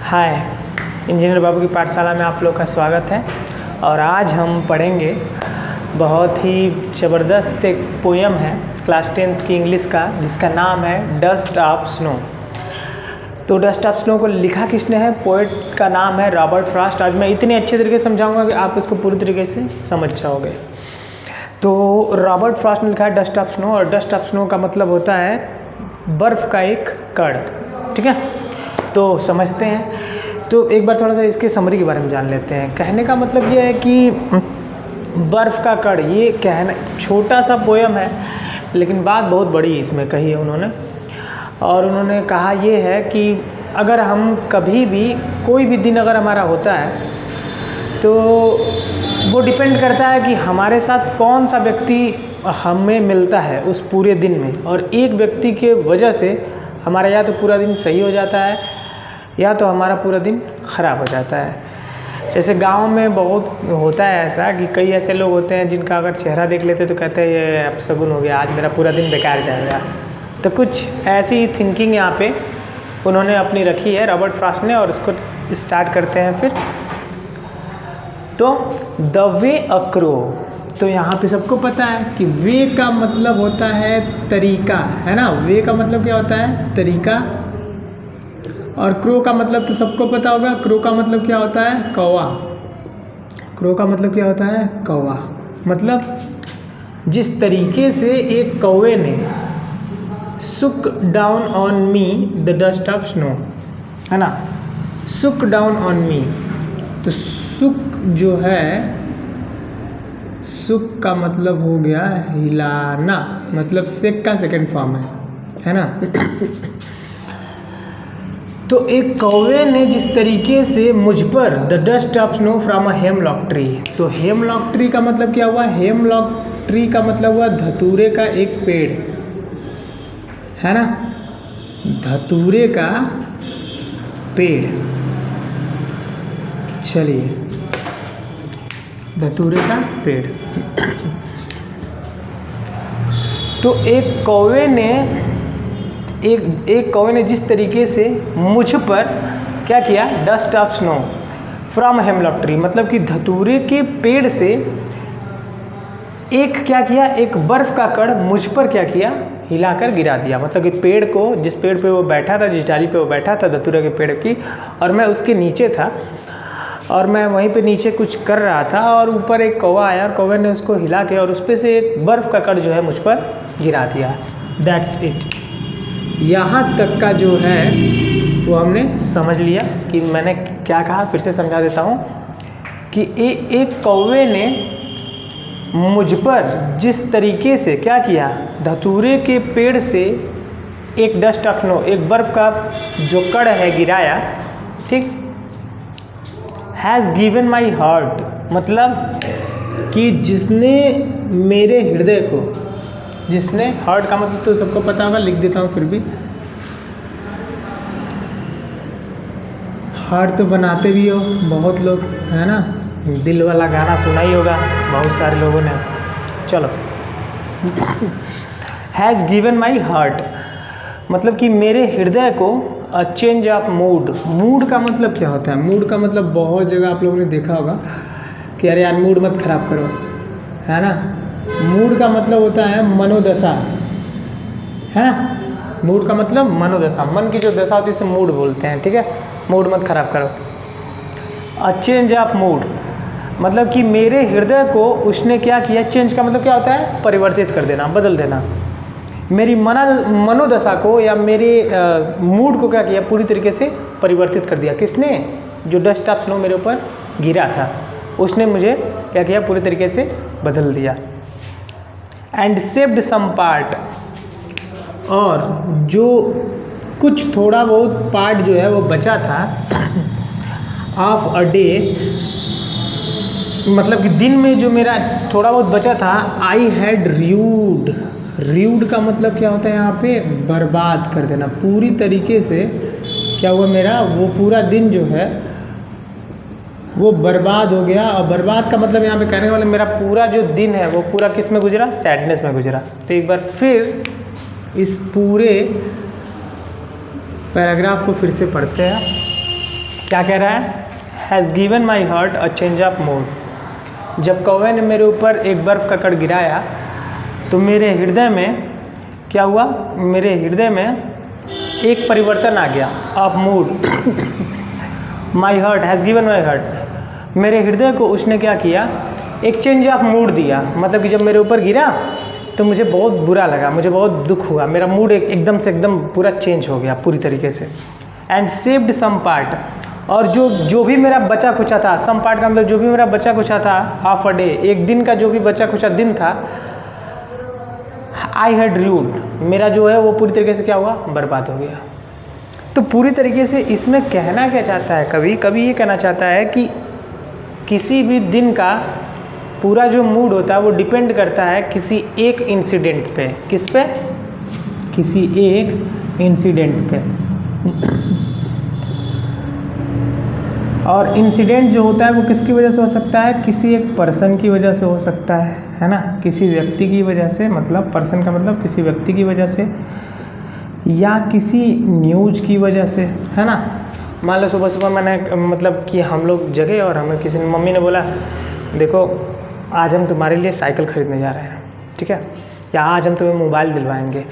हाय, engineer बाबू की पाठशाला में आप लोग का स्वागत है। और आज हम पढ़ेंगे बहुत ही ज़बरदस्त एक पोयम है क्लास 10th की इंग्लिश का, जिसका नाम है डस्ट ऑफ स्नो। तो डस्ट ऑफ स्नो को लिखा किसने है? पोएट का नाम है रॉबर्ट फ्रॉस्ट। आज मैं इतने अच्छे तरीके से समझाऊंगा कि आप इसको पूरी तरीके से समझ जाओगे। तो रॉबर्ट फ्रॉस्ट ने लिखा है डस्ट ऑफ स्नो, और डस्ट ऑफ स्नो का मतलब होता है बर्फ़ का एक कण। ठीक है, तो समझते हैं। तो एक बार थोड़ा सा इसके समरी के बारे में जान लेते हैं। कहने का मतलब ये है कि बर्फ़ का कण, ये कहना छोटा सा पोयम है, लेकिन बात बहुत बड़ी इसमें कही है उन्होंने। और उन्होंने कहा ये है कि अगर हम कभी भी कोई भी दिन अगर हमारा होता है तो वो डिपेंड करता है कि हमारे साथ कौन सा व्यक्ति हमें मिलता है उस पूरे दिन में। और एक व्यक्ति के वजह से हमारा या तो पूरा दिन सही हो जाता है या तो हमारा पूरा दिन ख़राब हो जाता है। जैसे गांव में बहुत होता है ऐसा कि कई ऐसे लोग होते हैं जिनका अगर चेहरा देख लेते तो कहते हैं ये अपशगुन हो गया, आज मेरा पूरा दिन बेकार जाएगा। तो कुछ ऐसी थिंकिंग यहाँ पे उन्होंने अपनी रखी है रॉबर्ट फ्रॉस्ट ने, और उसको स्टार्ट करते हैं फिर। तो द वे अ क्रो, तो यहाँ पे सबको पता है कि वे का मतलब होता है तरीका, है ना। वे का मतलब क्या होता है? तरीका। और क्रो का मतलब तो सबको पता होगा। क्रो का मतलब क्या होता है? कौवा। क्रो का मतलब क्या होता है? कौवा। मतलब जिस तरीके से एक कौवे ने सुक down on me the dust of snow, है ना। सुक डाउन ऑन मी, तो सुक जो है, सुक का मतलब हो गया हिलाना, मतलब सेक का सेकंड फॉर्म है ना। तो एक कौवे ने जिस तरीके से मुझ पर the dust of snow from a hemlock tree, तो हेमलॉक ट्री का मतलब क्या हुआ? हेमलॉक ट्री का मतलब हुआ धतूरे का एक पेड़, है ना। धतूरे का पेड़, चलिए, धतूरे का पेड़। तो एक कौवे ने जिस तरीके से मुझ पर क्या किया? Dust of snow from hemlock tree, मतलब कि धतूरे के पेड़ से एक क्या किया? एक बर्फ़ का कण मुझ पर क्या किया? हिलाकर गिरा दिया। मतलब कि पेड़ को, जिस पेड़ पे वो बैठा था, जिस डाली पे वो बैठा था धतूरे के पेड़ की, और मैं उसके नीचे था, और मैं वहीं पे नीचे कुछ कर रहा था, और ऊपर एक कौवा आया और कौवे ने उसको हिला के और उस पर से एक बर्फ़ का कण जो है मुझ पर गिरा दिया। That's it. यहाँ तक का जो है वो हमने समझ लिया कि मैंने क्या कहा। फिर से समझा देता हूँ कि एक कौवे ने मुझ पर जिस तरीके से क्या किया? धतूरे के पेड़ से एक डस्ट ऑफ स्नो, एक बर्फ़ का जो कण है गिराया, ठीक। हैज़ गिवन माई हार्ट, मतलब कि जिसने मेरे हृदय को, जिसने, हार्ट का मतलब तो सबको पता होगा, लिख देता हूँ फिर भी। हार्ट तो बनाते भी हो बहुत लोग, है ना। दिल वाला गाना सुना ही होगा बहुत सारे लोगों ने। चलो, हैज़ गिवन माई हार्ट, मतलब कि मेरे हृदय को a change of mood. Mood का मतलब क्या होता है? मूड का मतलब बहुत जगह आप लोगों ने देखा होगा कि अरे यार मूड मत खराब करो, है ना। मूड का मतलब होता है मनोदशा, है ना। मूड का मतलब मनोदशा, मन की जो दशा होती है उसे मूड बोलते हैं, ठीक है। मूड मत खराब करो। अ चेंज ऑफ मूड, मतलब कि मेरे हृदय को उसने क्या किया? चेंज का मतलब क्या होता है? परिवर्तित कर देना, बदल देना। मेरी मनोदशा को या मेरे मूड को क्या किया? पूरी तरीके से परिवर्तित कर दिया। किसने? जो डस्ट ऑफ स्नो मेरे ऊपर गिरा था, उसने मुझे क्या किया? पूरी तरीके से बदल दिया। एंड सेव्ड सम पार्ट, और जो कुछ थोड़ा बहुत पार्ट जो है वो बचा था ऑफ अ डे, मतलब कि दिन में जो मेरा थोड़ा बहुत बचा था, आई हैड र्यूड। र्यूड का मतलब क्या होता है यहाँ पे? बर्बाद कर देना। पूरी तरीके से क्या हुआ? मेरा वो पूरा दिन जो है वो बर्बाद हो गया। और बर्बाद का मतलब यहाँ पे कहने वाले मेरा पूरा जो दिन है वो पूरा किस में गुजरा? सैडनेस में गुजरा। तो एक बार फिर इस पूरे पैराग्राफ को फिर से पढ़ते हैं। क्या कह रहा है? Has given my heart a change of mood. जब कौवे ने मेरे ऊपर एक बर्फ़ का कण गिराया तो मेरे हृदय में क्या हुआ? मेरे हृदय में एक परिवर्तन आ गया of mood. My heart has given my heart, मेरे हृदय को उसने क्या किया? एक चेंज ऑफ मूड दिया। मतलब कि जब मेरे ऊपर गिरा तो मुझे बहुत बुरा लगा, मुझे बहुत दुख हुआ, मेरा मूड एकदम से एकदम पूरा चेंज हो गया पूरी तरीके से। एंड सेव्ड सम पार्ट, और जो भी मेरा बचा खुचा था, सम पार्ट का मतलब जो भी मेरा बचा खुचा था हाफ अ डे, एक दिन का जो भी बचा खुचा दिन था, आई हैड रूड, मेरा जो है वो पूरी तरीके से क्या हुआ? बर्बाद हो गया। तो पूरी तरीके से इसमें कहना क्या चाहता है? कभी ये कहना चाहता है कि किसी भी दिन का पूरा जो मूड होता है वो डिपेंड करता है किसी एक इंसिडेंट पे। किस पे? किसी एक इंसिडेंट पे। और इंसिडेंट जो होता है वो किसकी वजह से हो सकता है? किसी एक पर्सन की वजह से हो सकता है ना, किसी व्यक्ति की वजह से, मतलब पर्सन का मतलब किसी व्यक्ति की वजह से, या किसी न्यूज़ की वजह से, है ना। मान लो सुबह सुबह मैंने मतलब कि हम लोग जगे और हमें किसी ने, मम्मी ने बोला देखो आज हम तुम्हारे लिए साइकिल खरीदने जा रहे हैं, ठीक है, या आज हम तुम्हें मोबाइल दिलवाएंगे।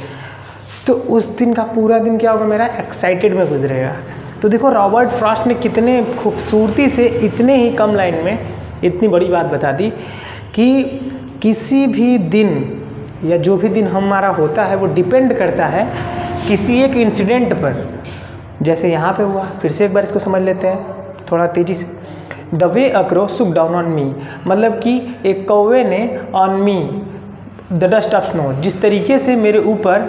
तो उस दिन का पूरा दिन क्या होगा? मेरा एक्साइटेड में गुजरेगा। तो देखो रॉबर्ट फ्रॉस्ट ने कितने खूबसूरती से इतने ही कम लाइन में इतनी बड़ी बात बता दी कि किसी भी दिन या जो भी दिन हमारा होता है वो डिपेंड करता है किसी एक इंसिडेंट पर। जैसे यहाँ पे हुआ, फिर से एक बार इसको समझ लेते हैं थोड़ा तेज़ी से। द वे अ क्रो सुक डाउन ऑन मी, मतलब कि एक कौवे ने on me the dust of snow, जिस तरीके से मेरे ऊपर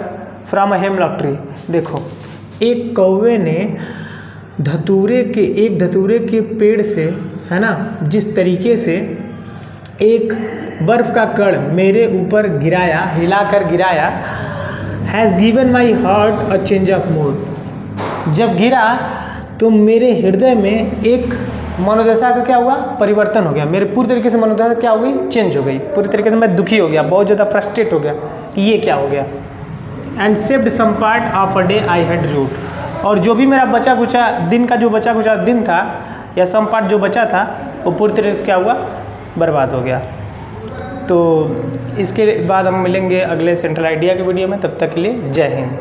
फ्रॉम अ हेमलॉक ट्री, देखो एक कौवे ने एक धतूरे के पेड़ से, है ना, जिस तरीके से एक बर्फ़ का कण मेरे ऊपर गिराया, हिलाकर गिराया, has given my heart a change of mood. जब गिरा तो मेरे हृदय में एक मनोदशा का क्या हुआ? परिवर्तन हो गया। मेरे पूरी तरीके से मनोदशा क्या हो गई? चेंज हो गई। पूरी तरीके से मैं दुखी हो गया, बहुत ज़्यादा फ्रस्ट्रेट हो गया कि ये क्या हो गया। And saved some part of a day I had route, और जो भी मेरा बचा कुचा दिन का जो बचा कुचा दिन था या सम पार्ट जो बचा था वो पूरी तरीके से क्या हुआ? बर्बाद हो गया। तो इसके बाद हम मिलेंगे अगले सेंट्रल आइडिया के वीडियो में, तब तक के लिए जय हिंद।